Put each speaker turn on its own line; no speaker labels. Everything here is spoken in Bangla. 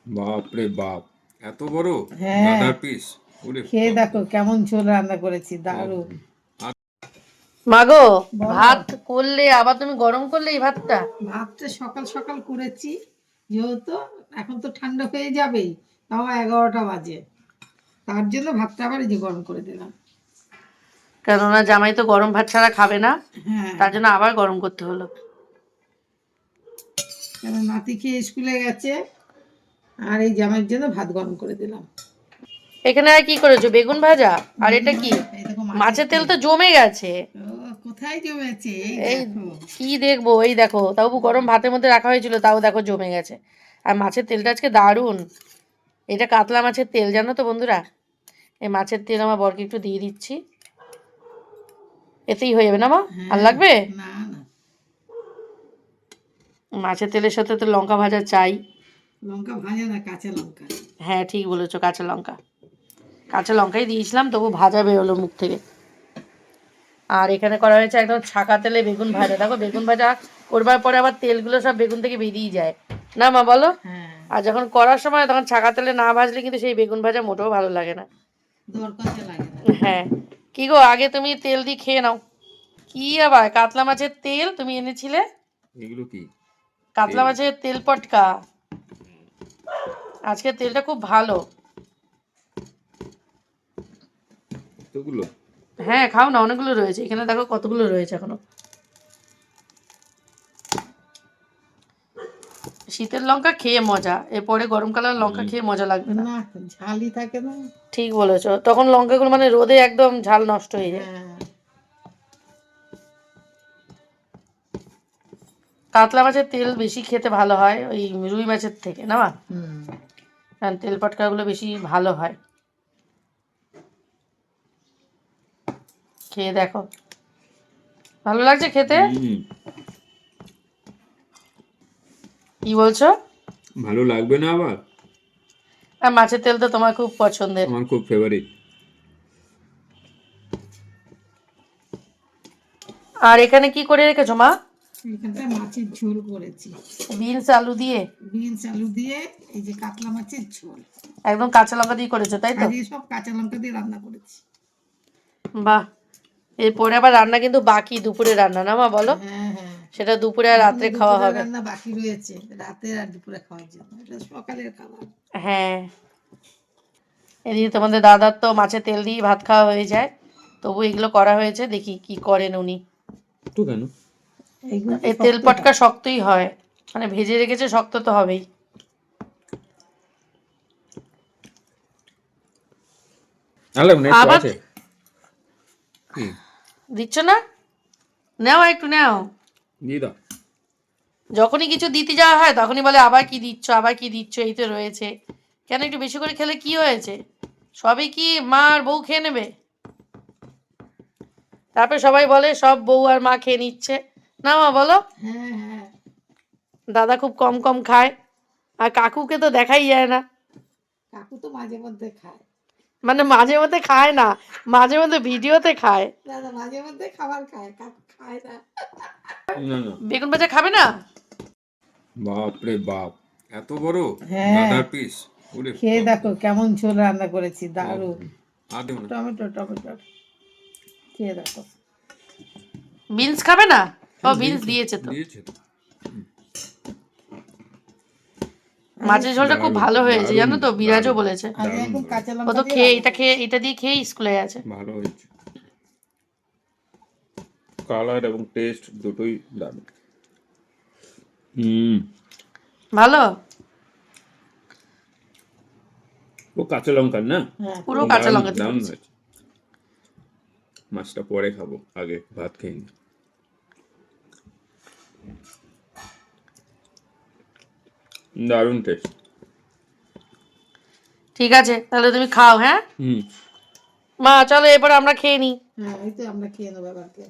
বাপ রে বাপ, এত বড়
হ্যাঁ
গাদার পিস! ওরে
খেয়ে
বাপ
দেখো
রে
কেমন ঝোল রান্না করেছি,
বাপ
দারুণ।
রে। আর
মাগো,
বলো।
ভাত করলে আবার তুমি গরম করলে এই ভাতটা?
ভাতটা সকাল সকাল করেছি, যেহেতু এখন তো ঠান্ডা হয়ে যাবেই, তাও 11টা বাজে, তার জন্য ভাতটা আবার এই যে গরম করে দিলাম।
কেননা জামাই তো গরম ভাত ছাড়া খাবে না,
হ্যাঁ,
তার জন্য আবার গরম করতে হলো।
কেন নাতি খেয়ে স্কুলে গেছে, আর এই জামাইয়ের জন্য ভাত গরম করে দিলাম।
এখানে আর কি করেছো? বেগুন ভাজা। আর এটা কি?
এই দেখো
মাছের তেল তো জমে গেছে।
ও, কোথায় জমেছে এই
এই
দেখো।
কি দেখবো, এই দেখো, তাও গরম ভাতের মধ্যে রাখা হয়েছিল, তাও দেখো জমে গেছে। আর মাছের তেলটা আজকে দারুণ। এটা কাতলা মাছের তেল, জানো তো বন্ধুরা। এই মাছের তেল আমার বরকে একটু দিয়ে দিচ্ছি, এতেই হয়ে যাবে না মা? আর লাগবে?
না না,
মাছের তেলের সাথে তো লঙ্কা ভাজা চাই।
লঙ্কা ভাজা না, কাঁচা লঙ্কা।
হ্যাঁ ঠিক বলেছো, কাঁচা লঙ্কা। কাঁচা লঙ্কাই দিয়েছিলাম, তবু ভাজা বেরোলো মুখ থেকে। আর এখানে করা হয়েছে একদম ছাকা তেলে বেগুন ভাজা। দেখো বেগুন ভাজা করবার পরে আবার তেলগুলো সব বেগুন থেকে বেরিয়ে যায়, না মা বলো?
হ্যাঁ,
আর যখন করার সময় তখন ছাকা তেলে না ভাজলে কিন্তু সেই বেগুন ভাজা মোটেও ভালো লাগে না।
দরকার লাগে না।
হ্যাঁ। কি গো, আগে তুমি তেল দিয়ে খেয়ে নাও। কি আবার কাতলা মাছের তেল তুমি এনেছিলে?
এগুলো কি
কাতলা
তেল?
মাছের তেল পটকা। আজকে তেলটা খুব ভালো।
এতগুলো?
হ্যাঁ খাও না, অনেকগুলো রয়েছে এখানে, দেখো কতগুলো রয়েছে এখনো। শীতের লঙ্কা খেয়ে মজা, এরপরে গরমকালের লঙ্কা খেয়ে মজা লাগবে না।
না, ঝালই থাকে না।
ঠিক বলেছো, তখন লঙ্কাগুলো মানে রোদে একদম ঝাল নষ্ট হয়ে যায়।
হ্যাঁ,
কাতলা মাছের তেল বেশি খেতে ভালো হয় ওই রুই মাছের থেকে, না মা?
হুম,
কারণ তেল পটকাগুলো বেশি ভালো হয়। খেয়ে দেখো, ভালো লাগছে খেতে?
হুম,
কি বলছো?
ভালো লাগবে না আবার?
আর মাছের তেল তো তোমার খুব পছন্দের।
আমার খুব ফেভারিট।
আর এখানে কি করে রেখেছো মা?
এখানটা মাছের ঝোল করেছি,
বিনস আলু দিয়ে।
বিনস আলু দিয়ে, এই যে কাতলা মাছের ঝোল।
একদম কাঁচা লঙ্কা দিয়ে করেছো তাই তো?
আর এই সব কাঁচা লঙ্কা দিয়ে রান্না করেছি।
বাহ। এরপরে আবার রান্না কিন্তু বাকি, দুপুরে রান্না, না মা বলো?
হ্যাঁ হ্যাঁ,
সেটা দুপুরে আর রাত্রে
এখনো
খাওয়া
দুপুরের
হবে।
রান্না বাকি রয়েছে, রাতের আর দুপুরে খাওয়ার জন্য, এটা সকালের খাবার।
হ্যাঁ। এদিকে তোমাদের দাদার তো মাছের তেল দিয়ে ভাত খাওয়া হয়ে যায়, তবু এগুলো করা হয়েছে, দেখি কি করেন উনি।
তো কেন?
এইগুলো তো
এই তেল
শক্ত
পটকা
হয়।
শক্তই হয়, মানে ভেজে রেখেছে, শক্ত তো হবেই।
আলাম না, একটু
আবার
আছে। কি?
দিচ্ছ না? নাও একটু নাও।
দিয়ে দাও।
যখনই কিছু দিতে যাওয়া হয় তখনই বলে আবার কি দিচ্ছ, আবার কি দিচ্ছ, এই তো রয়েছে। কেন, একটু বেশি করে খেলে কি হয়েছে? সবই কি মা আর বউ খেয়ে নেবে? তারপরে সবাই বলে সব বউ আর মা খেয়ে নিচ্ছে, না মা বলো?
হ্যাঁ হ্যাঁ,
দাদা খুব কম কম খায়, আর কাকুকে তো দেখাই যায় না।
কাকু তো মাঝে মধ্যে খায়।
মানে মাঝে মধ্যে খায় না, মাঝে মধ্যে ভিডিওতে খায়।
দাদা মাঝে মধ্যে খাবার খায়, কাকু খায় না।
না না,
বেগুন ভাজা খাবে না?
বাপ রে বাপ, এত বড়
হ্যাঁ,
গাদার পিস! ওরে
খেয়ে
বাপ
দেখো
রে
কেমন ঝোল রান্না করেছি,
বাপ
দারুণ।
রে। আর দেবো না।
টমেটো টমেটো, খেয়ে দেখো।
বিনস খাবে না? ও
হ্যাঁ,
বিনস
দিয়েছে
দিয়েছে তো।
দিয়েছে তো।
মাছের ঝোলটা খুব
দারুণ
ভালো হয়েছে,
দারুণ
জানো তো, বিরাজও
দারুণ
বলেছে।
আমি
দারুণ
এখন
ভালো
কাঁচা
ও
লঙ্কা
তো
দিয়ে
খেয়ে
রান্না
এটা
করেছি।
খেয়ে এটা দিয়ে খেয়ে স্কুলে আছে।
ভালো হয়েছে। কালার এবং টেস্ট দুটোই দারুণ। হুম।
ভালো,
ও কাঁচা লঙ্কার না?
হ্যাঁ,
পুরো কাঁচা
দারুণ
লঙ্কা দিয়ে
দারুণ
করেছে।
হয়েছে। মাছটা পরে খাবো, আগে ভাত খেয়ে নি। দারুণ টেস্ট।
ঠিক আছে, তাহলে তুমি খাও। হ্যাঁ
হুম।
মা, চলো এরপর আমরা খেয়ে নিই।
হ্যাঁ, এই তো আমরা খেয়ে নেবো এবারকে।